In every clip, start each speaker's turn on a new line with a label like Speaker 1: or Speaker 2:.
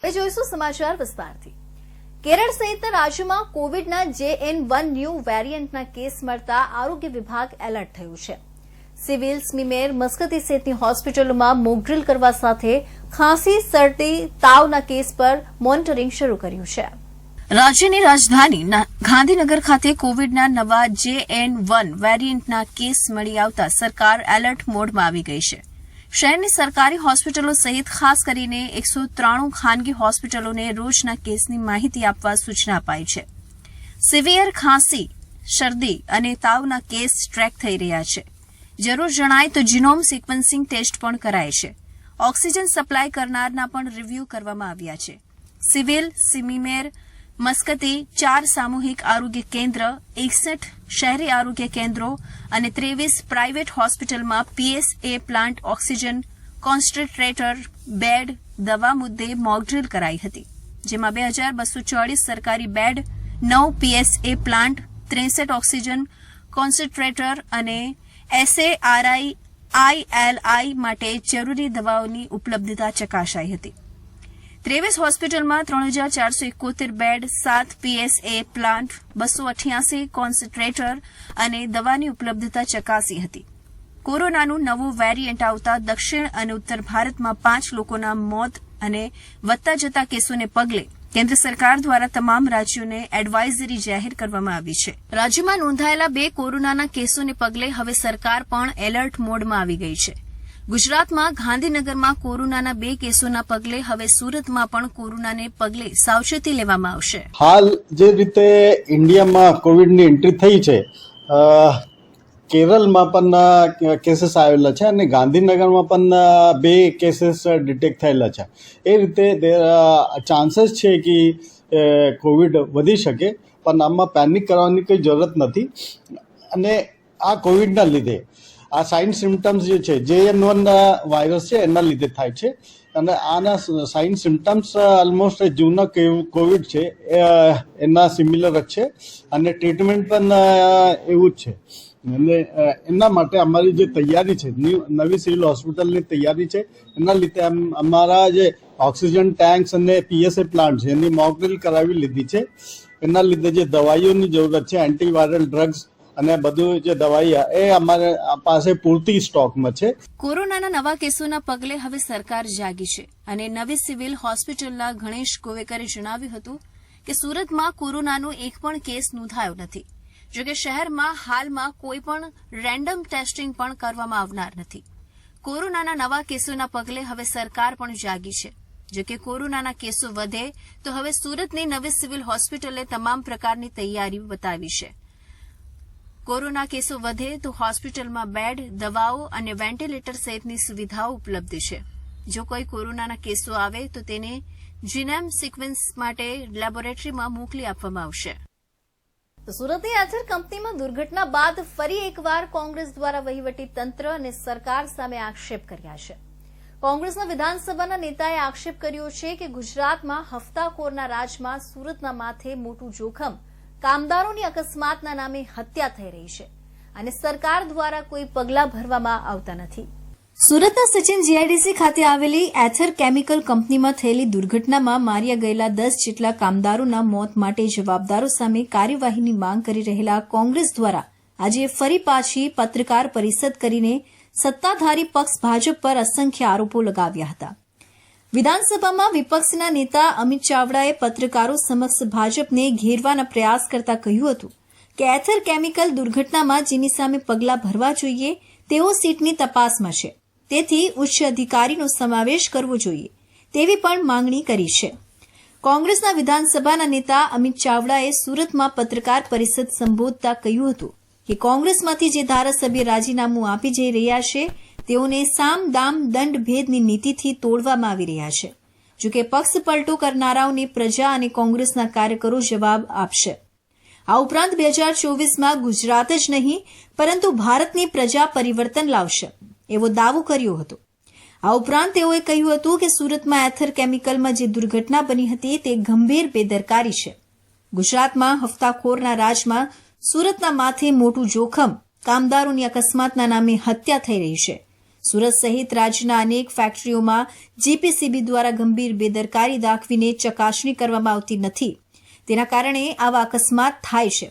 Speaker 1: હવે જોઈશું સમાચાર વિસ્તારથી। કેરળ સહિત રાજ્યમાં કોવિડના JN1 ન્યૂ વેરિયન્ટના કેસ મળતા આરોગ્ય વિભાગ એલર્ટ થયું છે। સિવિલ, સ્મીમેર, મસ્કતી સહિતની હોસ્પિટલોમાં મોકડ્રીલ કરવા સાથે ખાંસી, શરદી, તાવના કેસ પર મોનિટરિંગ શરૂ કર્યું છે। રાજ્યની રાજધાની ગાંધીનગર ખાતે કોવિડના નવા JN1 વેરિયન્ટના કેસ મળી આવતા સરકાર એલર્ટ મોડમાં આવી ગઈ છે। શહેરની સરકારી હોસ્પિટલો સહિત ખાસ કરીને 193 ખાનગી હોસ્પિટલોને રોજના કેસની માહિતી આપવા સૂચના અપાઈ છે। સિવિયર ખાંસી, શરદી અને તાવના કેસ ટ્રેક થઈ રહ્યા છે। જરૂર જણાય તો જીનોમ સિક્વન્સિંગ ટેસ્ટ પણ કરાય છે। ઓક્સિજન સપ્લાય કરનારના પણ રિવ્યુ કરવામાં આવ્યા છે। સિવિલ, સિમીમેર, મસ્કતી 4 સામૂહિક આરોગ્ય કેન્દ્ર, 61 શહેરી આરોગ્ય કેન્દ્રો અને 23 પ્રાઇવેટ હોસ્પિટલમાં PSA plant, oxygen concentrator, bed, દવા મુદ્દે મોકડ્રીલ કરાઈ હતી, જેમાં 2244 સરકારી bed, 9 PSA plant, 63 oxygen concentrator અને SARI, ILI માટે જરૂરી દવાઓની ઉપલબ્ધતા ચકાસાઈ હતી। 23 હોસ્પિટલમાં 3471 બેડ, 7 PSA પ્લાન્ટ, 288 કોન્સન્ટ્રેટર અને દવાની ઉપલબ્ધતા ચકાસી હતી। કોરોનાનું નવું વેરિયન્ટ આવતા દક્ષિણ અને ઉત્તર ભારતમાં 5 લોકોના મોત અને વધતા જતા કેસોને પગલે કેન્દ્ર સરકાર દ્વારા તમામ રાજ્યોને એડવાઇઝરી જાહેર કરવામાં આવી છે। રાજ્યમાં નોંધાયેલા 2 કોરોનાના કેસોને પગલે હવે સરકાર પણ એલર્ટ મોડમાં આવી ગઈ છે। ગુજરાતમાં ગાંધીનગરમાં કોરોનાના 2 કેસોના પગલે હવે સુરતમાં પણ કોરોનાને પગલે સાવચેતી લેવામાં આવશે।
Speaker 2: હાલ જે રીતે ઇન્ડિયામાં કોવિડની એન્ટ્રી થઈ છે, કેરળમાં પણ કેસીસ આવેલા છે અને ગાંધીનગરમાં પણ 2 કેસીસ ડિટેક્ટ થયેલા છે। એ રીતે ચાન્સીસ છે કે કોવિડ વધી શકે, પણ આમાં પેનિક કરવાની કોઈ જરૂરત નથી। અને આ કોવિડના લીધે આ સાઇન સિમ્ટમ્સ જે છે JN1 વાયરસ છે એના લીધે થાય છે અને આના સાઇન સિમ્ટમ્સ ઓલમોસ્ટ જૂના કોવિડ છે એના સિમિલર જ છે અને ટ્રીટમેન્ટ પણ એવું જ છે। અને એના માટે અમારી જે તૈયારી છે, નવી સિવિલ હોસ્પિટલની તૈયારી છે, એના લીધે અમારા જે ઓક્સિજન ટેન્ક્સ અને PSA પ્લાન્ટ છે એની મોકડ્રીલ કરાવી લીધી છે। એના લીધે જે દવાઈઓની જરૂરત છે, એન્ટીવાયરલ ડ્રગ્સ અને બધું જે દવાઈ એ અમારે પાસે પૂરતી સ્ટોકમાં છે।
Speaker 1: કોરોનાના નવા કેસોના પગલે હવે સરકાર જાગી છે અને નવી સિવિલ હોસ્પિટલના ગણેશ ગોવેકરે જણાવ્યું હતું કે સુરતમાં કોરોનાનો એક પણ કેસ નોંધાયો નથી। જોકે શહેરમાં હાલમાં કોઈ પણ રેન્ડમ ટેસ્ટિંગ પણ કરવામાં આવનાર નથી। કોરોનાના નવા કેસોના પગલે હવે સરકાર પણ જાગી છે। જોકે કોરોનાના કેસો વધે તો હવે સુરતની નવી સિવિલ હોસ્પિટલે તમામ પ્રકારની તૈયારી બતાવી છે। કોરોના કેસો વધે તો હોસ્પિટલમાં બેડ, દવાઓ અને વેન્ટિલેટર સહિતની સુવિધાઓ ઉપલબ્ધ છે। જો કોઈ કોરોનાના કેસો આવે તો તેને જીનોમ સિક્વન્સ માટે લેબોરેટરીમાં મોકલી આપવામાં આવશે। તો સુરતની એથર કંપનીમાં દુર્ઘટના બાદ ફરી એકવાર કોંગ્રેસ દ્વારા વહીવટી તંત્ર અને સરકાર સામે આક્ષેપ કર્યા છે। કોંગ્રેસના વિધાનસભાના નેતાએ આક્ષેપ કર્યો છે કે ગુજરાતમાં હફતાખોરના રાજમાં સુરતના માથે મોટું જોખમ, કામદારોની અકસ્માતના નામે હત્યા થઈ રહી છે અને સરકાર દ્વારા કોઈ પગલાં ભરવામાં આવતા નથી। સુરતના સચિન GIDC ખાતે આવેલી એથર કેમિકલ કંપનીમાં થયેલી દુર્ઘટનામાં માર્યા ગયેલા 10 જેટલા કામદારોના મોત માટે જવાબદારો સામે કાર્યવાહીની માંગ કરી રહેલા કોંગ્રેસ દ્વારા આજે ફરી પાછી પત્રકાર પરિષદ કરીને સત્તાધારી પક્ષ ભાજપ પર અસંખ્ય આરોપો લગાવ્યા હતા। વિધાનસભામાં વિપક્ષના નેતા અમિત ચાવડાએ પત્રકારો સમક્ષ ભાજપને ઘેરવાના પ્રયાસ કરતા કહ્યું હતું કે એથર કેમિકલ દુર્ઘટનામાં જેની સામે પગલાં ભરવા જોઈએ તેઓ સીટની તપાસમાં છે, તેથી ઉચ્ચ અધિકારીનો સમાવેશ કરવો જોઈએ તેવી પણ માંગણી કરી છે। કોંગ્રેસના વિધાનસભાના નેતા અમિત ચાવડાએ સુરતમાં પત્રકાર પરિષદ સંબોધતા કહ્યું હતું કે કોંગ્રેસમાંથી જે ધારાસભ્ય રાજીનામું આપી જઈ રહ્યા છે તેઓને સામ દામ દંડ ભેદની નીતિથી તોડવામાં આવી રહ્યા છે। જોકે પક્ષ પલટો કરનારાઓને પ્રજા અને કોંગ્રેસના કાર્યકરો જવાબ આપશે। આ ઉપરાંત 2024માં ગુજરાત જ નહીં પરંતુ ભારતની પ્રજા પરિવર્તન લાવશે એવો દાવો કર્યો હતો। આ ઉપરાંત તેઓએ કહ્યું હતું કે સુરતમાં એથર કેમિકલમાં જે દુર્ઘટના બની હતી તે ગંભીર બેદરકારી છે। ગુજરાતમાં હફતાખોરના રાજમાં સુરતના માથે મોટું જોખમ, કામદારોની અકસ્માતના નામે હત્યા થઈ રહી છે। સુરત સહિત રાજ્યના અનેક ફેક્ટરીઓમાં જીપીસીબી દ્વારા ગંભીર બેદરકારી દાખવીને ચકાસણી કરવામાં આવતી નથી. તેના કારણે આવા અકસ્માત થાય છે.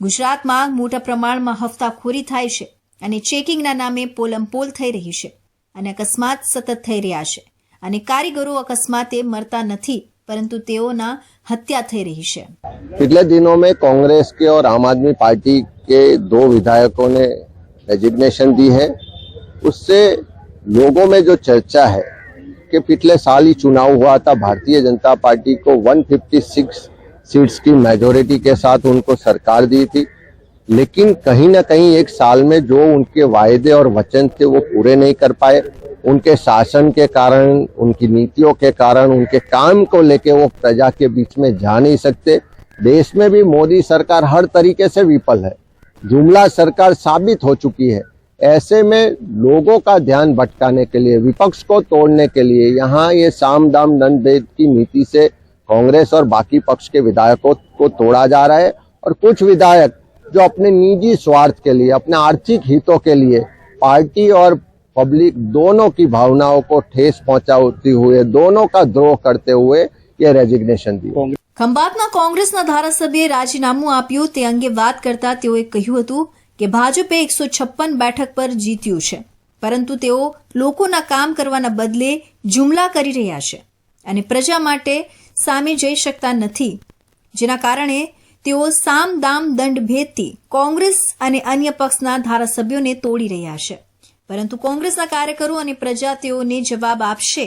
Speaker 1: ગુજરાતમાં મોટા પ્રમાણમાં હફતાખોરી થાય છે અને ચેકિંગના નામે પોલમપોલ થઈ રહી છે અને અકસ્માત સતત થઈ રહ્યા છે અને કારીગરો અકસ્માતે મરતા નથી परंतु तेओना हत्या થઈ રહી છે.
Speaker 3: पिछले दिनों में कांग्रेस के और आम आदमी पार्टी के 2 विधायकों ने रेजिग्नेशन दी है. उससे लोगों में जो चर्चा है कि पिछले साल ही चुनाव हुआ था, भारतीय जनता पार्टी को 156 सीट्स की मेजोरिटी के साथ उनको सरकार दी थी, लेकिन कहीं ना कहीं एक साल में जो उनके वायदे और वचन थे वो पूरे नहीं कर पाए. उनके शासन के कारण, उनकी नीतियों के कारण, उनके काम को लेके वो प्रजा के बीच में जा नहीं सकते. देश में भी मोदी सरकार हर तरीके से विफल है, जुमला सरकार साबित हो चुकी है. ऐसे में लोगों का ध्यान भटकाने के लिए, विपक्ष को तोड़ने के लिए यहाँ ये साम दाम दंड भेद की नीति से कांग्रेस और बाकी पक्ष के विधायकों को तोड़ा जा रहा है. और कुछ विधायक जो अपने निजी स्वार्थ के लिए, अपने आर्थिक हितों के लिए पार्टी और पब्लिक दोनों की भावनाओं को ठेस पहुंचाते हुए, दोनों का द्रोह करते हुए ये रेजिग्नेशन दी.
Speaker 1: ખંભાતના કોંગ્રેસના ધારાસભ્યએ રાજીનામું આપ્યું તે અંગે વાત કરતા તેઓએ કહ્યું હતું કે ભાજપે 156 બેઠક પર જીત્યું છે, પરંતુ તેઓ લોકોના કામ કરવાના બદલે જુમલા કરી રહ્યા છે અને પ્રજા માટે સામે જઈ શકતા નથી, જેના કારણે તેઓ સામ દામ દંડ ભેદથી કોંગ્રેસ અને અન્ય પક્ષના ધારાસભ્યોને તોડી રહ્યા છે. પરંતુ કોંગ્રેસના કાર્યકરો અને પ્રજા તેઓને જવાબ આપશે.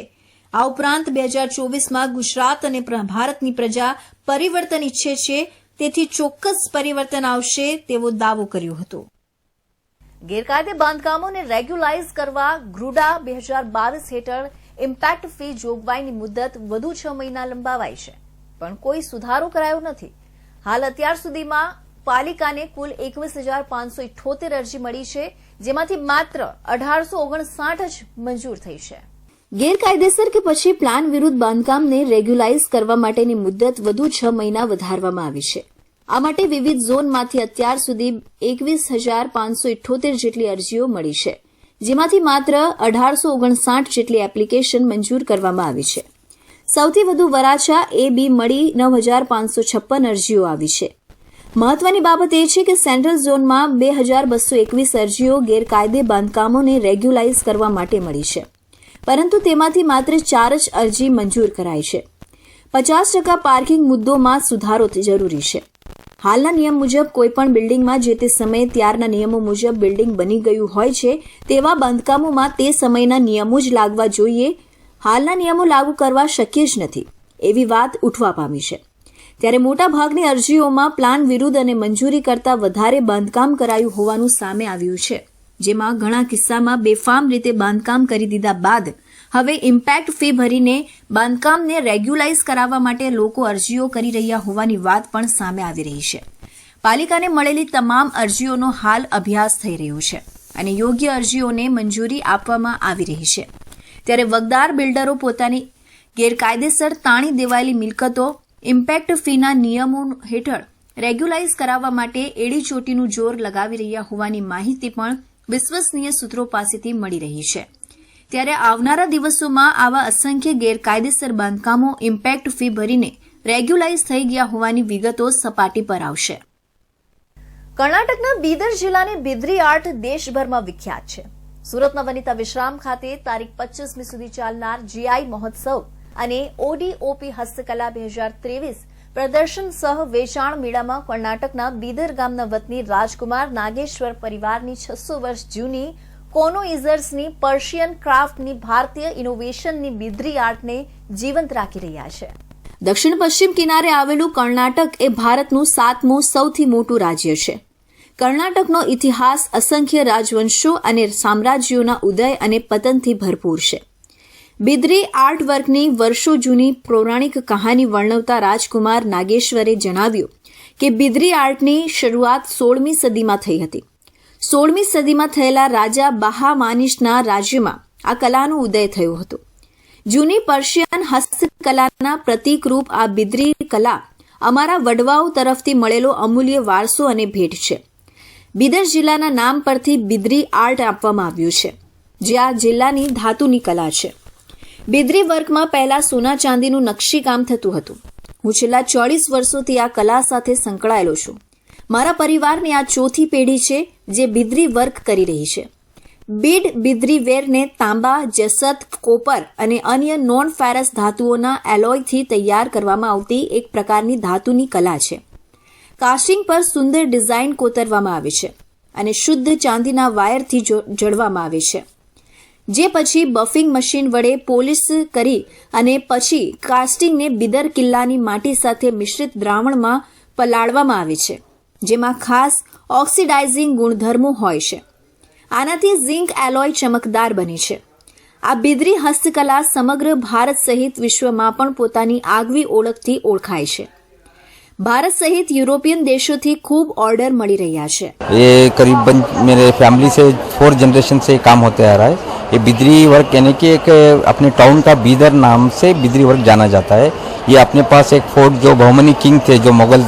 Speaker 1: આ ઉપરાંત 2024માં ગુજરાત અને ભારતની પ્રજા પરિવર્તન ઈચ્છે છે, તેથી ચોક્કસ પરિવર્તન આવશે તેવો દાવો કર્યો હતો. ગેરકાયદે બાંધકામોને રેગ્યુલાઇઝ કરવા ગ્રુડા 2022 હેઠળ ઇમ્પેક્ટ ફી જોગવાઈની મુદત વધુ 6 મહિના લંબાવાઈ છે, પણ કોઈ સુધારો કરાયો નથી. હાલ અત્યાર સુધીમાં પાલિકાને કુલ 21,578 અરજી મળી છે, જેમાંથી માત્ર 1859 જ મંજૂર થઈ છે. ગેરકાયદેસર કે પછી પ્લાન વિરુદ્ધ બાંધકામને રેગ્યુલાઇઝ કરવા માટેની મુદત વધુ 6 મહિના વધારવામાં આવી છે. આ માટે વિવિધ ઝોનમાંથી અત્યાર સુધી 21,578 જેટલી અરજીઓ મળી છે, જેમાંથી માત્ર 1859 જેટલી એપ્લિકેશન મંજૂર કરવામાં આવી છે. સૌથી વધુ વરાછા AB મળી 9,556 અરજીઓ આવી છે. મહત્વની બાબત એ છે કે સેન્ટ્રલ ઝોનમાં 2,221 અરજીઓ ગેરકાયદે બાંધકામોને રેગ્યુલાઇઝ કરવા માટે મળી છે, પરંતુ તેમાંથી માત્ર 4 જ અરજી મંજૂર કરાઈ છે. 50% પાર્કિંગ મુદ્દોમાં સુધારો જરૂરી છે. હાલના નિયમ મુજબ કોઈપણ બિલ્ડિંગમાં જે તે સમયે ત્યારના નિયમો મુજબ બિલ્ડિંગ બની ગયું હોય છે તેવા બાંધકામોમાં તે સમયના નિયમો જ લાગવા જોઈએ. હાલના નિયમો લાગુ કરવા શક્ય જ નથી એવી વાત ઉઠવા પામી છે. ત્યારે મોટાભાગની અરજીઓમાં પ્લાન વિરુદ્ધ અને મંજૂરી કરતાં વધારે બાંધકામ કરાયું હોવાનું સામે આવ્યું છે, જેમાં ઘણા કિસ્સામાં બેફામ રીતે બાંધકામ કરી દીધા બાદ હવે ઇમ્પેક્ટ ફી ભરીને બાંધકામને રેગ્યુલાઇઝ કરાવવા માટે લોકો અરજીઓ કરી રહ્યા હોવાની વાત પણ સામે આવી રહી છે. પાલિકાને મળેલી તમામ અરજીઓનો હાલ અભ્યાસ થઈ રહ્યો છે અને યોગ્ય અરજીઓને મંજૂરી આપવામાં આવી રહી છે. ત્યારે વગદાર બિલ્ડરો પોતાની ગેરકાયદેસર તાણી દેવાયેલી મિલકતો ઇમ્પેક્ટ ફીના નિયમો હેઠળ રેગ્યુલાઇઝ કરાવવા માટે એડીચોટીનું જોર લગાવી રહ્યા હોવાની માહિતી પણ વિશ્વસનીય સૂત્રો પાસેથી મળી રહી છે. ત્યારે આવનારા દિવસોમાં આવા અસંખ્ય ગેરકાયદેસર બાંધકામો ઇમ્પેક્ટ ફી ભરીને રેગ્યુલાઇઝ થઈ ગયા હોવાની વિગતો સપાટી પર આવશે. કર્ણાટકના બીદર જિલ્લાની બિદરી આર્ટ દેશભરમાં વિખ્યાત છે. સુરતના વનિતા વિશ્રામ ખાતે તારીખ 25મી સુધી ચાલનાર GI મહોત્સવ અને ODOP હસ્તકલા 2023 પ્રદર્શન સહ વેચાણ મેળામાં કર્ણાટકના બીદર ગામના વતની રાજકુમાર નાગેશ્વર પરિવારની 600 વર્ષ જૂની કોનોઇઝર્સની પર્શિયન ક્રાફ્ટની ભારતીય ઇનોવેશનની બિદરી આર્ટને જીવંત રાખી રહ્યા છે. દક્ષિણ પશ્ચિમ કિનારે આવેલું કર્ણાટક એ ભારતનું 7મું સૌથી મોટું રાજ્ય છે. કર્ણાટકનો ઇતિહાસ અસંખ્ય રાજવંશો અને સામ્રાજ્યોના ઉદય અને પતનથી ભરપૂર છે. બિદરી આર્ટવર્કની વર્ષો જૂની પૌરાણિક કહાની વર્ણવતા રાજકુમાર નાગેશ્વરે જણાવ્યું કે બિદરી આર્ટની શરૂઆત 16મી સદીમાં થઈ હતી. 16મી સદીમાં થયેલા રાજા બહામાનિશના રાજ્યમાં આ કલાનો ઉદય થયો હતો. જૂની પર્શિયન હસ્તકલાના પ્રતીકરૂપ આ બિદરી કલા અમારા વડવાઓ તરફથી મળેલો અમૂલ્ય વારસો અને ભેટ છે. બીદર જિલ્લાના નામ પરથી બિદરી આર્ટ આપવામાં આવ્યું છે. જે આ જિલ્લાની ધાતુની કલા છે. બિદરી વર્કમાં પહેલા સોના ચાંદીનું નકશીકામ થતું હતું. હું છેલ્લા 40 વર્ષોથી આ કલા સાથે સંકળાયેલો છું. મારા પરિવારની આ ચોથી પેઢી છે જે બિદરી વર્ક કરી રહી છે. બીડ બિદરી વેરને તાંબા, જસત, કોપર અને અન્ય નોન ફેરસ ધાતુઓના એલોયથી તૈયાર કરવામાં આવતી એક પ્રકારની ધાતુની કલા છે. કાસ્ટિંગ પર સુંદર ડિઝાઇન કોતરવામાં આવે છે અને શુદ્ધ ચાંદીના વાયરથી જડવામાં આવે છે, જે પછી બફિંગ મશીન વડે પોલિશ કરી અને પછી કાસ્ટિંગને બિદર કિલ્લાની માટી સાથે મિશ્રિત દ્રાવણમાં પલાળવામાં આવે છે, જેમાં ખાસ ઓક્સિડાઇઝિંગ ગુણધર્મો હોય છે. આનાથી ઝિંક એલોય ચમકદાર બને છે. આ બિદરી હસ્તકલા સમગ્ર ભારત સહિત વિશ્વમાં પણ પોતાની આગવી ઓળખથી ઓળખાય છે. भारत सहित यूरोपियन देशों થી खूब ऑर्डर मिल रहा है.
Speaker 4: ये करीबन मेरे फैमिली से 4 जनरेशन से काम होते आ रहा है. ये बिदरी वर्क यानी कि एक अपने टाउन का बीदर नाम से बिदरी वर्क जाना जाता है. ये अपने पास एक फोर्ट जो बहुमनी किंग थे, जो मुगल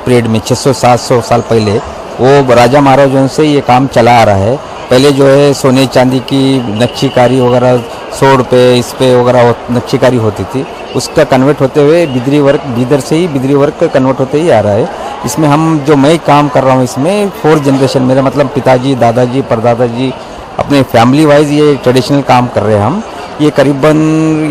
Speaker 4: पीरियड में 600-700 साल पहले वो राजा महाराजों से ये काम चला आ रहा है. पहले जो है सोने चांदी की नक्शीकारी वगैरह सोड़ पे इस पे वगैरह नक्शीकारी होती थी. उसका कन्वर्ट होते हुए बिदरी वर्क, बीदर से ही बिदरी वर्क कन्वर्ट होते ही आ रहा है. इसमें हम जो मैं काम कर रहा हूँ इसमें 4 जनरेशन, मेरा मतलब पिताजी, दादाजी, परदादाजी अपने फैमिली वाइज ये ट्रेडिशनल काम कर रहे हैं हम. ये करीबन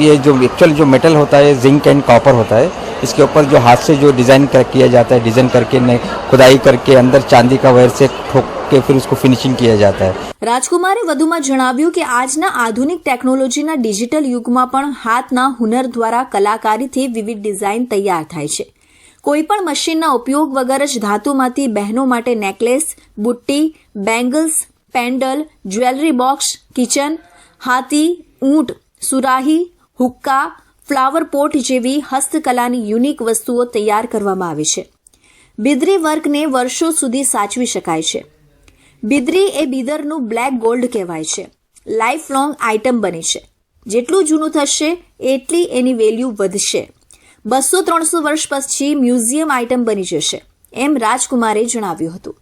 Speaker 4: ये जो एक्चुअल जो मेटल होता है जिंक एंड कॉपर होता है, इसके ऊपर जो हाथ से जो डिज़ाइन किया जाता है, डिज़ाइन करके खुदाई करके अंदर चांदी का वायर से ठोक के फिर उसको फिनिशिंग किया जाता है.
Speaker 1: રાજકુમારે વધુમાં જણાવ્યું કે આજના આધુનિક ટેકનોલોજીના ડિજિટલ યુગમાં પણ હાથના હુનર દ્વારા કલાકારીથી વિવિધ ડિઝાઇન તૈયાર થાય છે. કોઈપણ મશીનના ઉપયોગ વગર જ ધાતુમાંથી બહેનો માટે નેકલેસ, બુટ્ટી, bangles, pendant, jewellery box, kitchen, હાથી, ઊંટ, સુરાહી, હુક્કા, ફ્લાવર પોટ જેવી હસ્તકલાની યુનિક વસ્તુઓ તૈયાર કરવામાં આવે છે. બિદરી વર્કને વર્ષો સુધી સાચવી શકાય છે. બિદરી એ બિદરનું બ્લેક ગોલ્ડ કહેવાય છે. લાઈફ લોંગ આઇટમ બને છે. જેટલું જૂનું થશે એટલી એની વેલ્યુ વધશે. 200-300 વર્ષ પછી મ્યુઝિયમ આઇટમ બની જશે, એમ રાજકુમારે જણાવ્યું હતું.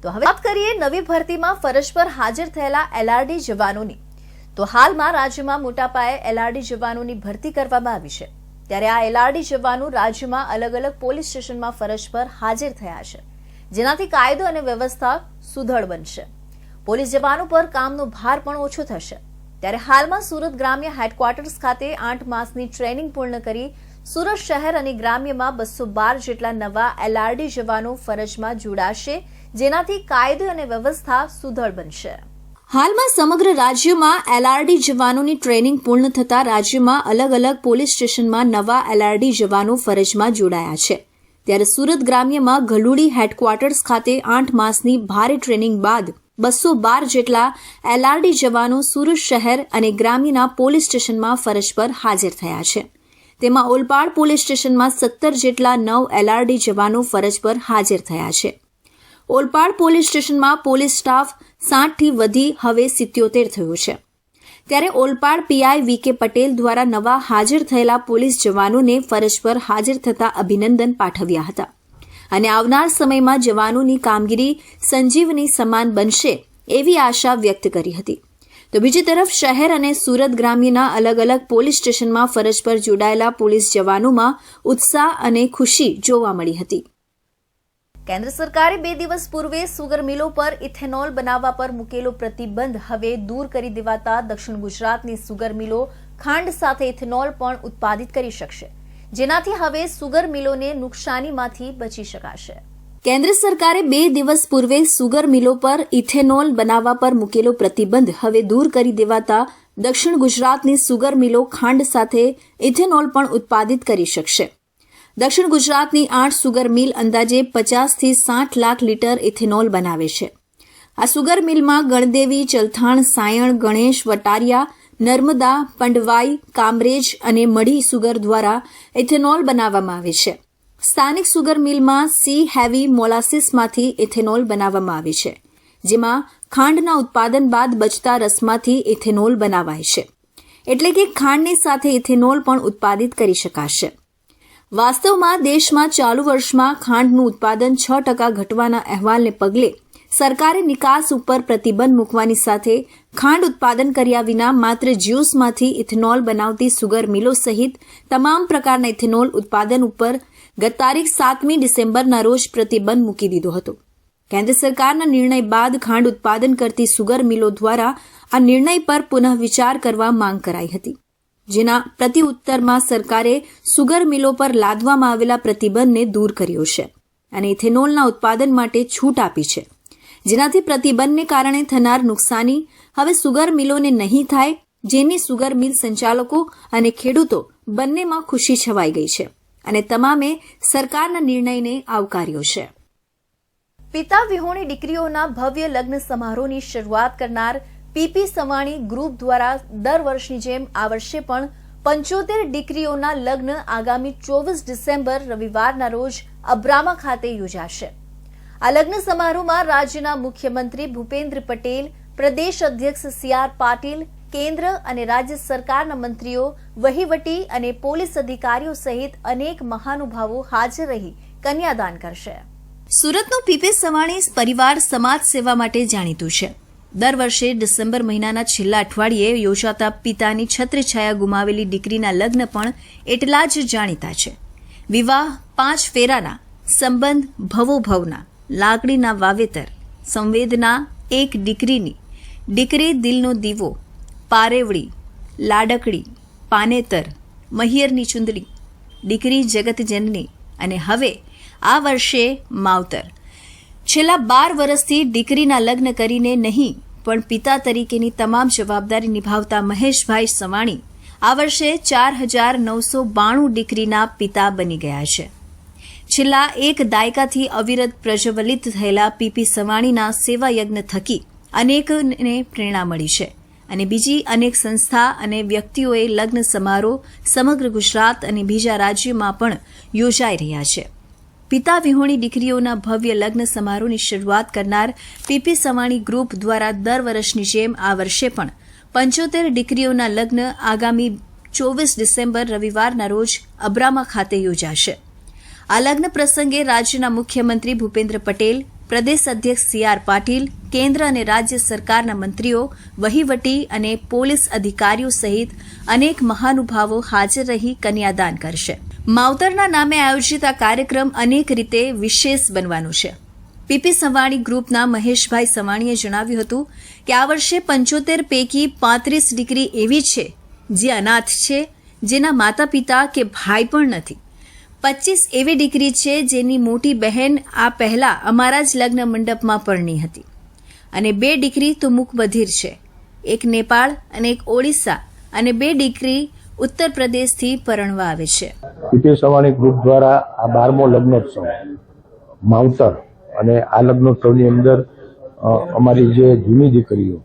Speaker 1: તો હવે વાત કરીએ નવી ભરતીમાં ફરજ પર હાજર થયેલા એલઆરડી જવાનોની. તો હાલમાં રાજ્યમાં મોટા પાયે એલઆરડી જવાનોની ભરતી કરવામાં આવી છે. ત્યારે આ એલઆરડી જવાનો રાજ્યમાં અલગ અલગ પોલીસ સ્ટેશનમાં ફરજ પર હાજર થયા છે, જેનાથી કાયદો અને વ્યવસ્થા સુદૃઢ બનશે. પોલીસ જવાનો પર કામનો ભાર પણ ઓછો થશે. ત્યારે હાલમાં સુરત ગ્રામ્ય હેડક્વાર્ટર્સ ખાતે 8 માસની ટ્રેનિંગ પૂર્ણ કરી સુરત શહેર અને ગ્રામ્યમાં 212 જેટલા નવા એલઆરડી જવાનો ફરજમાં જોડાશે, જેનાથી કાયદો અને વ્યવસ્થા સુદૃઢ બનશે. હાલમાં સમગ્ર રાજ્યમાં એલઆરડી જવાનોની ટ્રેનિંગ પૂર્ણ થતા રાજ્યમાં અલગ અલગ પોલીસ સ્ટેશનમાં નવા એલઆરડી જવાનો ફરજમાં જોડાયા છે. ત્યારે સુરત ગ્રામ્યમાં ગલુડી હેડક્વાર્ટર્સ ખાતે 8 માસની ભારે ટ્રેનિંગ બાદ 212 જેટલા એલઆરડી જવાનો સુરત શહેર અને ગ્રામ્યના પોલીસ સ્ટેશનમાં ફરજ પર હાજર થયા છે. તેમાં ઓલપાડ પોલીસ સ્ટેશનમાં 17 જેટલા નવ એલઆરડી જવાનો ફરજ પર હાજર થયા છે. ઓલપાડ પોલીસ સ્ટેશનમાં પોલીસ સ્ટાફ 60થી વધી હવે 77 થયો છે. ત્યારે ઓલપાડ પીઆઈ વીકે પટેલ દ્વારા નવા હાજર થયેલા પોલીસ જવાનોને ફરજ પર હાજર થતા અભિનંદન પાઠવ્યા હતા અને આવનાર સમયમાં જવાનોની કામગીરી સંજીવની સમાન બનશે એવી આશા વ્યક્ત કરી હતી. તો બીજી તરફ શહેર અને સુરત ગ્રામ્યના અલગ અલગ પોલીસ સ્ટેશનમાં ફરજ પર જોડાયેલા પોલીસ જવાનોમાં ઉત્સાહ અને ખુશી જોવા મળી હતી. કેન્દ્ર સરકારે 2 દિવસ પૂર્વે સુગર મિલો પર ઇથેનોલ બનાવવા પર મૂકેલો પ્રતિબંધ હવે દૂર કરી દેવાતા દક્ષિણ ગુજરાતની સુગર મિલો ખાંડ સાથે ઇથેનોલ પણ ઉત્પાદિત કરી શકશે, જેનાથી હવે સુગર મિલોને નુકસાનીમાંથી બચી શકાશે. કેન્દ્ર સરકારે 2 દિવસ પૂર્વે સુગર મિલો પર ઇથેનોલ બનાવવા પર મૂકેલો પ્રતિબંધ હવે દૂર કરી દેવાતા દક્ષિણ ગુજરાતની સુગર મિલો ખાંડ સાથે ઇથેનોલ પણ ઉત્પાદિત કરી શકશે. દક્ષિણ ગુજરાતની 8 સુગર મિલ અંદાજે 50થી 60 લાખ લીટર ઇથેનોલ બનાવે છે. આ સુગર મિલમાં ગણદેવી, ચલથાણ, સાયણ, ગણેશ, વટારિયા, નર્મદા, પંડવાઈ, કામરેજ અને મઢી સુગર દ્વારા ઇથેનોલ બનાવવામાં આવે છે. સ્થાનિક સુગર મિલમાં સી હેવી મોલાસીસમાંથી ઇથેનોલ બનાવવામાં આવે છે, જેમાં ખાંડના ઉત્પાદન બાદ બચતા રસમાંથી ઇથેનોલ બનાવાય છે. એટલે કે ખાંડની સાથે ઇથેનોલ પણ ઉત્પાદિત કરી શકાશે. વાસ્તવમાં દેશમાં ચાલુ વર્ષમાં ખાંડનું ઉત્પાદન 6% ઘટવાના અહેવાલને પગલે સરકારે નિકાસ ઉપર પ્રતિબંધ મૂકવાની સાથે ખાંડ ઉત્પાદન કર્યા વિના માત્ર જ્યુસમાંથી ઇથેનોલ બનાવતી સુગર મિલો સહિત તમામ પ્રકારના ઇથેનોલ ઉત્પાદન ઉપર ગત તારીખ 7મી ડિસેમ્બરના રોજ પ્રતિબંધ મૂકી દીધો હતો. કેન્દ્ર સરકારના નિર્ણય બાદ ખાંડ ઉત્પાદન કરતી સુગર મિલો દ્વારા આ નિર્ણય પર પુનઃ વિચાર કરવા માંગ કરાઈ હતી, જેના પ્રતિઉત્તરમાં સરકારે સુગર મિલો પર લાદવામાં આવેલા પ્રતિબંધને દૂર કર્યો છે અને ઇથેનોલના ઉત્પાદન માટે છૂટ આપી છે, જેનાથી પ્રતિબંધને કારણે થનાર નુકસાની હવે સુગર મિલોને નહીં થાય, જેની સુગર મિલ સંચાલકો અને ખેડૂતો બંનેમાં ખુશી છવાઈ ગઈ છે અને તમામે સરકારના નિર્ણયને આવકાર્યો છે. પિતા વિહોણી દીકરીઓના ભવ્ય લગ્ન સમારોહની શરૂઆત કરનાર પીપી સવાણી ગ્રુપ દ્વારા દર વર્ષની જેમ આ વર્ષે પણ 75 દીકરીઓના લગ્ન આગામી 24 ડિસેમ્બર રવિવારના રોજ અબ્રામા ખાતે યોજાશે. આ લગ્ન સમારોહમાં રાજ્યના મુખ્યમંત્રી ભૂપેન્દ્ર પટેલ, પ્રદેશ અધ્યક્ષ સી.આર. પાટીલ, કેન્દ્ર અને રાજ્ય સરકારના મંત્રીઓ, વહીવટી અને પોલીસ અધિકારીઓ સહિત અનેક મહાનુભાવો હાજર રહી કન્યાદાન કરશે. સુરતનું પીપી સવાણી પરિવાર સમાજ સેવા માટે જાણીતું છે. દર વર્ષે ડિસેમ્બર મહિનાના છેલ્લા અઠવાડિયે યોજાતા પિતાની છત્રછાયા ગુમાવેલી દીકરીના લગ્ન પણ એટલા જ જાણીતા છે. વિવાહ 5 ફેરાના, સંબંધ ભવોભવના, લાગણીના વાવેતર, સંવેદના એક દીકરીની, દીકરી દિલનો દીવો, પારેવડી, લાડકડી, પાનેતર, મહિયરની ચુંદડી, દીકરી જગતજનની અને હવે આ વર્ષે માવતર. છેલ્લા 12 વર્ષથી દીકરીના લગ્ન કરીને નહીં પણ પિતા તરીકેની તમામ જવાબદારી નિભાવતા મહેશભાઈ સવાણી આ વર્ષે 4992 દીકરીના પિતા બની ગયા છે. છેલ્લા એક દાયકાથી અવિરત પ્રજ્વલિત થયેલા પીપી સવાણીના સેવાયજ્ઞ થકી અનેકને પ્રેરણા મળી છે અને બીજી અનેક સંસ્થા અને વ્યક્તિઓએ લગ્ન સમારોહ સમગ્ર ગુજરાત અને બીજા રાજ્યોમાં પણ યોજાઈ રહ્યા છે. પિતા વિહોણી દીકરીઓના ભવ્ય લગ્ન સમારોહની શરૂઆત કરનાર પીપી સવાણી ગ્રુપ દ્વારા દર વર્ષની જેમ આ વર્ષે પણ 75 દીકરીઓના લગ્ન આગામી 24 ડિસેમ્બર રવિવારના રોજ અબ્રામા ખાતે યોજાશે. આ લગ્ન પ્રસંગે રાજ્યના મુખ્યમંત્રી ભૂપેન્દ્ર પટેલ, પ્રદેશ અધ્યક્ષ સી.આર. પાટીલ, કેન્દ્ર અને રાજ્ય સરકારના મંત્રીઓ, વહીવટી અને પોલીસ અધિકારીઓ સહિત અનેક મહાનુભાવો હાજર રહી કન્યાદાન કરશે. માવતરના નામે આયોજિત આ કાર્યક્રમ અનેક રીતે વિશેષ બનવાનો છે. પીપી સવાણી ગ્રુપના મહેશભાઈ સવાણીએ જણાવ્યું હતું કે આ વર્ષે 75 પૈકી 35 દીકરી એવી છે જે અનાથ છે, જેના માતા પિતા કે ભાઈ પણ નથી. 25 એવી દીકરી છે જેની મોટી બહેન આ પહેલા અમારા જ લગ્ન મંડપમાં પરણી હતી અને 2 દીકરી તો મૂકબધિર છે, એક નેપાળ અને એક ઓડિશા અને 2 દીકરી ઉત્તર પ્રદેશથી પરણવા આવે છે.
Speaker 5: પીપી સવાણી ગ્રુપ દ્વારા આ 12મો લગ્નોત્સવ માવતર અને આ લગ્નોત્સવની અંદર અમારી જે જૂની દીકરીઓ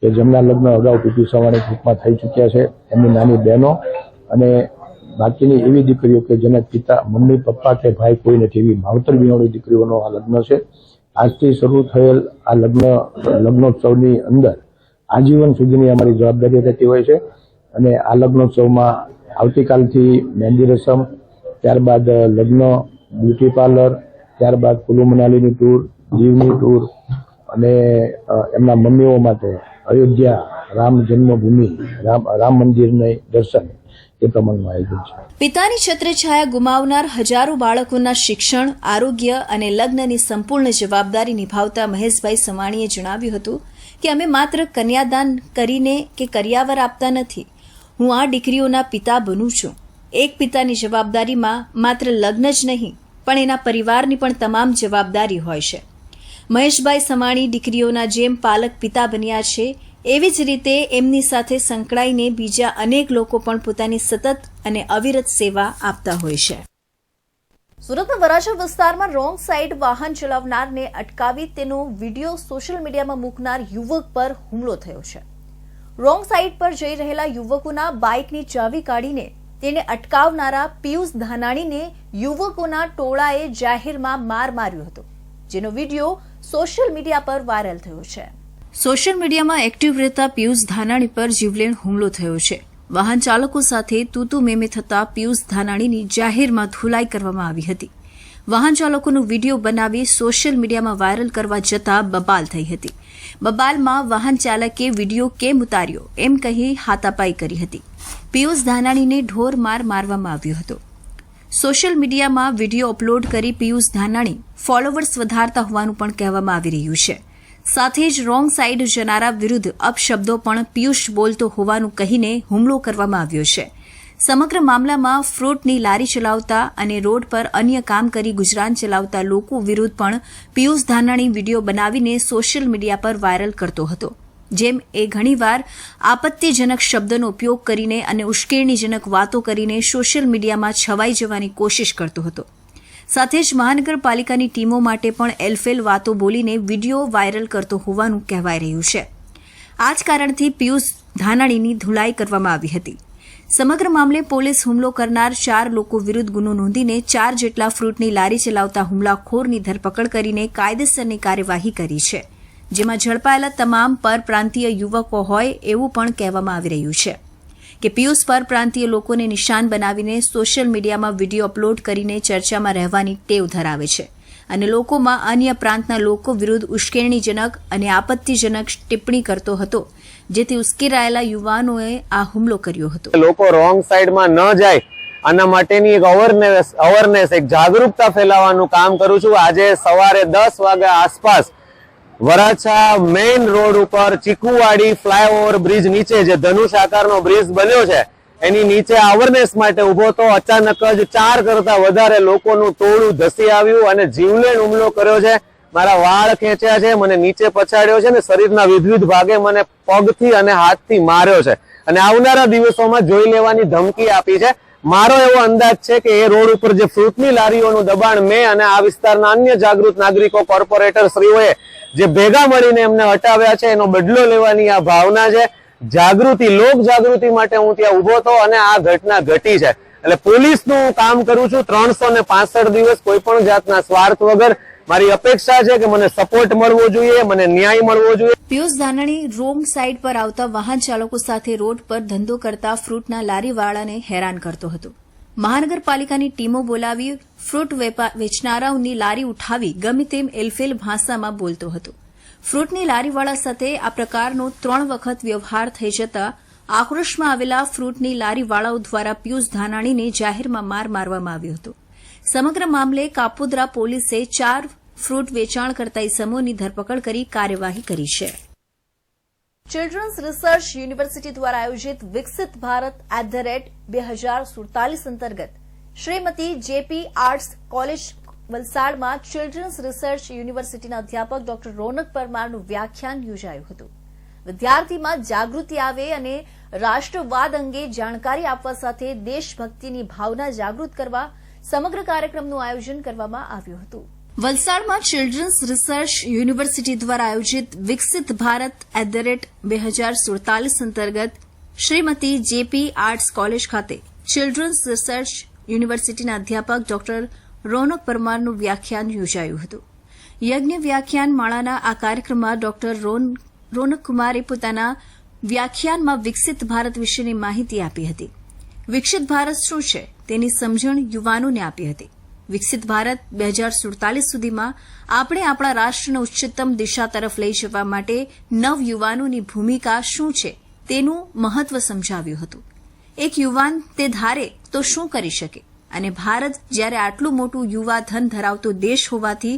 Speaker 5: કે જેમના લગ્ન અગાઉ પીપી સવાણી ગ્રુપમાં થઈ ચૂક્યા છે, એમની નાની બહેનો અને બાકીની એવી દીકરીઓ કે જેના પિતા, મમ્મી, પપ્પા કે ભાઈ કોઈ નથી, એવી માવતર વિહોણી દીકરીઓનો આ લગ્ન છે. આજથી શરૂ થયેલ આ લગ્નોત્સવની અંદર આજીવન સુધીની અમારી જવાબદારી રહેતી હોય છે અને આ લગ્નોત્સવમાં આવતીકાલથી મહેંદી રસમ, ત્યારબાદ લગ્ન, બ્યુટી પાર્લર, ત્યારબાદ કુલ્લુ મનાલીની ટૂર, દીવની ટૂર અને એમના મમ્મીઓ માટે અયોધ્યા રામ જન્મભૂમિ, રામ મંદિરના દર્શન એ પ્રમાણનું આયોજન છે.
Speaker 1: પિતાની છત્રછાયા ગુમાવનાર હજારો બાળકોના શિક્ષણ, આરોગ્ય અને લગ્નની સંપૂર્ણ જવાબદારી નિભાવતા મહેશભાઈ સવાણીએ જણાવ્યું હતું કે અમે માત્ર કન્યાદાન કરીને કે કરિયાવર આપતા નથી. હું આ દીકરીઓના પિતા બનું છું. એક પિતાની જવાબદારીમાં માત્ર લગ્ન જ નહીં પણ એના પરિવારની પણ તમામ જવાબદારી હોય છે. મહેશભાઈ સવાણી દીકરીઓના જેમ પાલક પિતા બન્યા છે, એવી જ રીતે એમની સાથે સંકળાઈને બીજા અનેક લોકો પણ પોતાની સતત અને અવિરત સેવા આપતા હોય છે. સુરતના વરાછા વિસ્તારમાં રોંગ સાઈડ વાહન ચલાવનારને અટકાવી તેનો વિડીયો સોશિયલ મીડિયામાં મૂકનાર યુવક પર હુમલો થયો છે. રોંગ સાઈડ પર જઈ રહેલા યુવકોના બાઇકની ચાવી કાઢીને તેને અટકાવનારા પિયુષ ધાનાણીને યુવકોના ટોળાએ જાહેરમાં માર માર્યો હતો, જેનો વિડીયો સોશિયલ મીડિયા પર વાયરલ થયો છે. સોશિયલ મીડિયામાં એક્ટિવ રહેતા પિયુષ ધાનાણી પર જીવલેણ હુમલો થયો છે. વાહન ચાલકો સાથે તૂતુ મેમે થતા પિયુષ ધાનાણીની જાહેરમાં ધુલાઈ કરવામાં આવી હતી. વાહન ચાલકોનો વિડીયો બનાવી સોશિયલ મીડિયામાં વાયરલ કરવા જતાં બબાલ થઈ હતી. બબાલમાં વાહન ચાલકે વિડીયો કેમ ઉતાર્યો એમ કહી હાથાપાઈ કરી હતી. પિયુષ ધાનાણીને ઢોર માર મારવામાં આવ્યો હતો. સોશિયલ મીડિયામાં વિડીયો અપલોડ કરી પિયુષ ધાનાણી ફોલોવર્સ વધારતા હોવાનું પણ કહેવામાં આવી રહ્યું છે. સાથે જ રોંગ સાઇડ જનારા વિરુદ્ધ અપશબ્દો પણ પિયુષ બોલતો હોવાનું કહીને હુમલો કરવામાં આવ્યો છે. સમગ્ર મામલામાં ફ્રૂટની લારી ચલાવતા અને રોડ પર અન્ય કામ કરી ગુજરાન ચલાવતા લોકો વિરુદ્ધ પણ પિયુષ ધાનાણી વિડીયો બનાવીને સોશિયલ મીડિયા પર વાયરલ કરતો હતો. જેમ એ ઘણીવાર આપત્તિજનક શબ્દનો ઉપયોગ કરીને અને ઉશ્કેરણીજનક વાતો કરીને સોશિયલ મીડિયામાં છવાઈ જવાની કોશિશ કરતો હતો. સાથે જ મહાનગરપાલિકાની ટીમો માટે પણ એલફેલ વાતો બોલીને વિડીયો વાયરલ કરતો હોવાનું કહેવાઈ રહ્યું છે. આ જ કારણથી પિયુષ ધાનાણીની ધુલાઈ કરવામાં આવી હતી. સમગ્ર મામલે પોલીસ હુમલો કરનાર 4 લોકો વિરુદ્ધ ગુનો નોંધીને 4 જેટલા ફ્રૂટની લારી ચલાવતા હુમલાખોરની ધરપકડ કરીને કાયદેસરની કાર્યવાહી કરી છે. જેમાં ઝડપાયેલા તમામ પરપ્રાંતીય યુવકો હોય એવું પણ કહેવામાં આવી રહ્યું છે કે પિયુષ પરપ્રાંતીય લોકોને નિશાન બનાવીને સોશિયલ મીડિયામાં વિડીયો અપલોડ કરીને ચર્ચામાં રહેવાની ટેવ ધરાવે છે અને લોકોમાં અન્ય પ્રાંતના લોકો વિરુદ્ધ ઉશ્કેરણીજનક અને આપત્તિજનક ટિપ્પણી કરતો હતો, જેથી ઉશ્કેરાયેલા યુવાનોએ આ હુમલો કર્યો હતો.
Speaker 6: લોકો રોંગ સાઈડમાં ન જાય આના માટેની એક અવેરનેસ એક જાગૃતતા ફેલાવવાનું કામ કરું છું. આજે સવારે 10 વાગ્યા આસપાસ વરાછા મેઇન રોડ ઉપર ચીકુવાડી ફ્લાયઓવર બ્રિજ નીચે જે ધનુષ આકારનો બ્રિજ બન્યો છે એની નીચે અવેરનેસ માટે ઉભો તો અચાનક જ 4 કરતા વધારે લોકોનું ટોળું ધસી આવ્યું અને જીવલેણ હુમલો કર્યો છે. મારા વાળ ખેંચ્યા છે, મને નીચે પછાડ્યો છે ને શરીરના વિવિધ ભાગે મને પગથી અને હાથથી માર્યો છે અને આવનારા દિવસોમાં જોઈ લેવાની ધમકી આપી છે. મારો એવો અંદાજ છે કે એ રોડ ઉપર જે ફ્રૂટની લારીઓનું દબાણ મેં અને આ વિસ્તારના અન્ય જાગૃત નાગરિકો કોર્પોરેટર શ્રીઓએ જે ભેગા મળીને એમને હટાવ્યા છે એનો બદલો લેવાની આ ભાવના છે. જાગૃતિ, લોક જાગૃતિ માટે હું ત્યાં ઉભો હતો અને આ ઘટના ઘટી છે. એટલે પોલીસનું કામ કરું છું 365 દિવસ કોઈ પણ જાતના સ્વાર્થ વગર. મારી અપેક્ષા છે કે મને સપોર્ટ મળવો જોઈએ, મને ન્યાય મળવો જોઈએ.
Speaker 1: પિયુષ ધાનાણી રોંગ સાઇડ પર આવતા વાહન ચાલકો સાથે રોડ પર ધંધો કરતા ફ્રૂટના લારીવાળાને હેરાન કરતો હતો. મહાનગરપાલિકાની ટીમો બોલાવી ફ્રૂટ વેચનારાઓની લારી ઉઠાવી ગમે તેમ એલફેલ ભાષામાં બોલતો હતો. ફ્રૂટની લારીવાળા સાથે આ પ્રકારનો 3 વખત વ્યવહાર થઈ જતા આક્રોશમાં આવેલા ફ્રૂટની લારીવાળાઓ દ્વારા પિયુષ ધાનાણીને જાહેરમાં માર મારવામાં આવ્યો હતો. સમગ્ર મામલે કાપોદ્રા પોલીસે 4 ફ્રૂટ વેચાણ કરતા ઇસમોની ધરપકડ કરી કાર્યવાહી કરી છે. ચિલ્ડ્રન્સ રિસર્ચ યુનિવર્સિટી દ્વારા આયોજિત વિકસિત ભારત @2047 અંતર્ગત શ્રીમતી જેપી આર્ટ્સ કોલેજ વલસાડમાં ચિલ્ડ્રન્સ રિસર્ચ યુનિવર્સિટીના અધ્યાપક ડોક્ટર રોનક પરમારનું વ્યાખ્યાન યોજાયું હતું. વિદ્યાર્થીમાં જાગૃતિ આવે અને રાષ્ટ્રવાદ અંગે જાણકારી આપવા સાથે દેશભક્તિની ભાવના જાગૃત કરવા સમગ્ર કાર્યક્રમનું આયોજન કરવામાં આવ્યું હતું. વલસાડમાં ચિલ્ડ્રન્સ રિસર્ચ યુનિવર્સિટી દ્વારા આયોજિત વિકસિત ભારત @2047 અંતર્ગત શ્રીમતી જેપી આર્ટ્સ કોલેજ ખાતે ચિલ્ડ્રન્સ રિસર્ચ યુનિવર્સિટીના અધ્યાપક ડોક્ટર રોનક પરમારનું વ્યાખ્યાન યોજાયું હતું. યજ્ઞ વ્યાખ્યાન માળાના આ કાર્યક્રમમાં ડોક્ટર રોનક કુમારે પોતાના વ્યાખ્યાનમાં વિકસિત ભારત વિશેની માહિતી આપી હતી. વિકસિત ભારત શું છે તેની સમજણ યુવાનોને આપી હતી. વિકસિત ભારત 2047 સુધીમાં આપણે આપણા રાષ્ટ્રને ઉચ્ચતમ દિશા તરફ લઈ જવા માટે નવ યુવાનોની ભૂમિકા શું છે તેનું મહત્વ સમજાવ્યું હતું. એક યુવાન તે ધારે તો શું કરી શકે અને ભારત જ્યારે આટલું મોટું યુવા ધન ધરાવતો દેશ હોવાથી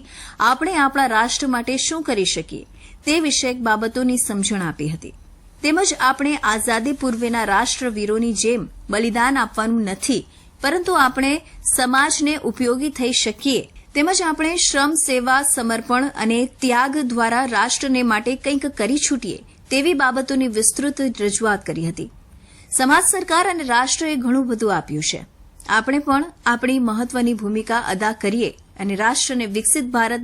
Speaker 1: આપણે આપણા રાષ્ટ્ર માટે શું કરી શકીએ તે વિષયક બાબતોની સમજણ આપી હતી. તેમજ આપણે આઝાદી પૂર્વેના રાષ્ટ્રવીરોની જેમ બલિદાન આપવાનું નથી, પરંતુ આપણે સમાજને ઉપયોગી થઈ શકીએ તેમજ આપણે શ્રમ, સેવા, સમર્પણ અને ત્યાગ દ્વારા રાષ્ટ્રને માટે કંઈક કરી છૂટીએ તેવી બાબતોની વિસ્તૃત રજૂઆત કરી હતી. સમાજ, સરકાર અને રાષ્ટ્રએ ઘણું બધું આપ્યું છે. આપણે પણ આપણી મહત્વની ભૂમિકા અદા કરીએ અને રાષ્ટ્રને વિકસિત ભારત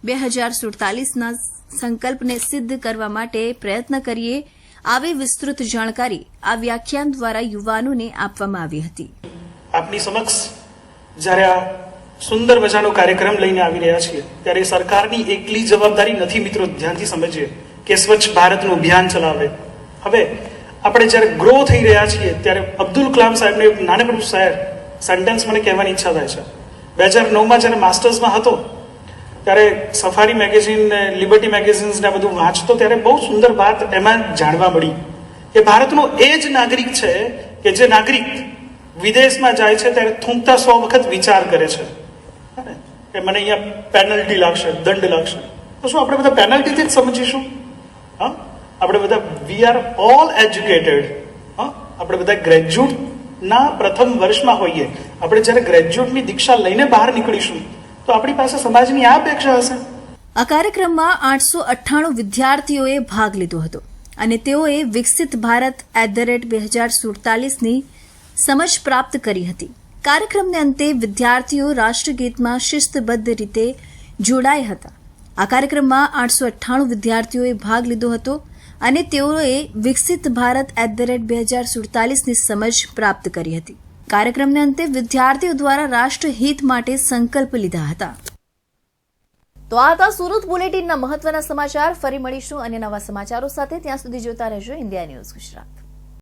Speaker 1: @2047ના સંકલ્પને સિદ્ધ કરવા માટે પ્રયત્ન કરીએ. આવી વિસ્તૃત જાણકારી આ વ્યાખ્યાન દ્વારા યુવાનોને આપવામાં આવી હતી.
Speaker 7: આપની સમક્ષ જ્યારે આ સુંદર મજાનો કાર્યક્રમ લઈને આવી રહ્યા છીએ ત્યારે સરકારની એકલી જવાબદારી નથી. મિત્રો, ધ્યાનથી સમજીએ કે સ્વચ્છ ભારતનું અભિયાન ચલાવે. હવે આપણે જ્યારે ગ્રો થઈ રહ્યા છીએ ત્યારે અબ્દુલ કલામ સાહેબને એક નાનકડું સેન્ટેન્સ મને કહેવાની ઈચ્છા થાય છે. 2009માં જ્યારે માસ્ટર્સમાં હતો ત્યારે સફારી મેગેઝિન ને લિબર્ટી મેગેઝિન્સ ને બધું વાંચતો ત્યારે બહુ સુંદર વાત એમાં જાણવા મળી કે ભારતનો એ જ નાગરિક છે કે જે નાગરિક વિદેશમાં જાય છે ત્યારે થૂંકતા 100 વખત વિચાર કરે છે કે મને અહીંયા પેનલ્ટી લાગશે, દંડ લાગશે. તો શું આપણે બધા પેનલ્ટીથી જ સમજીશું? હા, આપણે બધા વી આર ઓલ એજ્યુકેટેડ. હા, આપણે બધા ગ્રેજ્યુએટના પ્રથમ વર્ષમાં હોઈએ. આપણે જ્યારે ગ્રેજ્યુએટની દીક્ષા લઈને બહાર નીકળીશું તો આપણી પાસે સમાજની આ અપેક્ષા હશે.
Speaker 1: આ કાર્યક્રમમાં 898 વિદ્યાર્થીઓએ ભાગ લીધો હતો અને તેઓએ વિકસિત ભારત @2047ની સમજ પ્રાપ્ત કરી હતી. કાર્યક્રમને અંતે વિદ્યાર્થીઓ રાષ્ટ્રગીતમાં શિસ્તબદ્ધ રીતે જોડાયા હતા. આ કાર્યક્રમમાં 898 વિદ્યાર્થીઓએ ભાગ લીધો હતો અને તેઓએ વિકસિત ભારત @2047ની સમજ પ્રાપ્ત કરી હતી. કાર્યક્રમને અંતે વિદ્યાર્થીઓ દ્વારા રાષ્ટ્રહિત માટે સંકલ્પ લીધા હતા. તો આ હતા સુરત બુલેટિનના મહત્વના સમાચાર. ફરી મળીશું અન્ય નવા સમાચારો સાથે. ત્યાં સુધી જોતા રહેજો ઇન્ડિયા ન્યૂઝ ગુજરાત.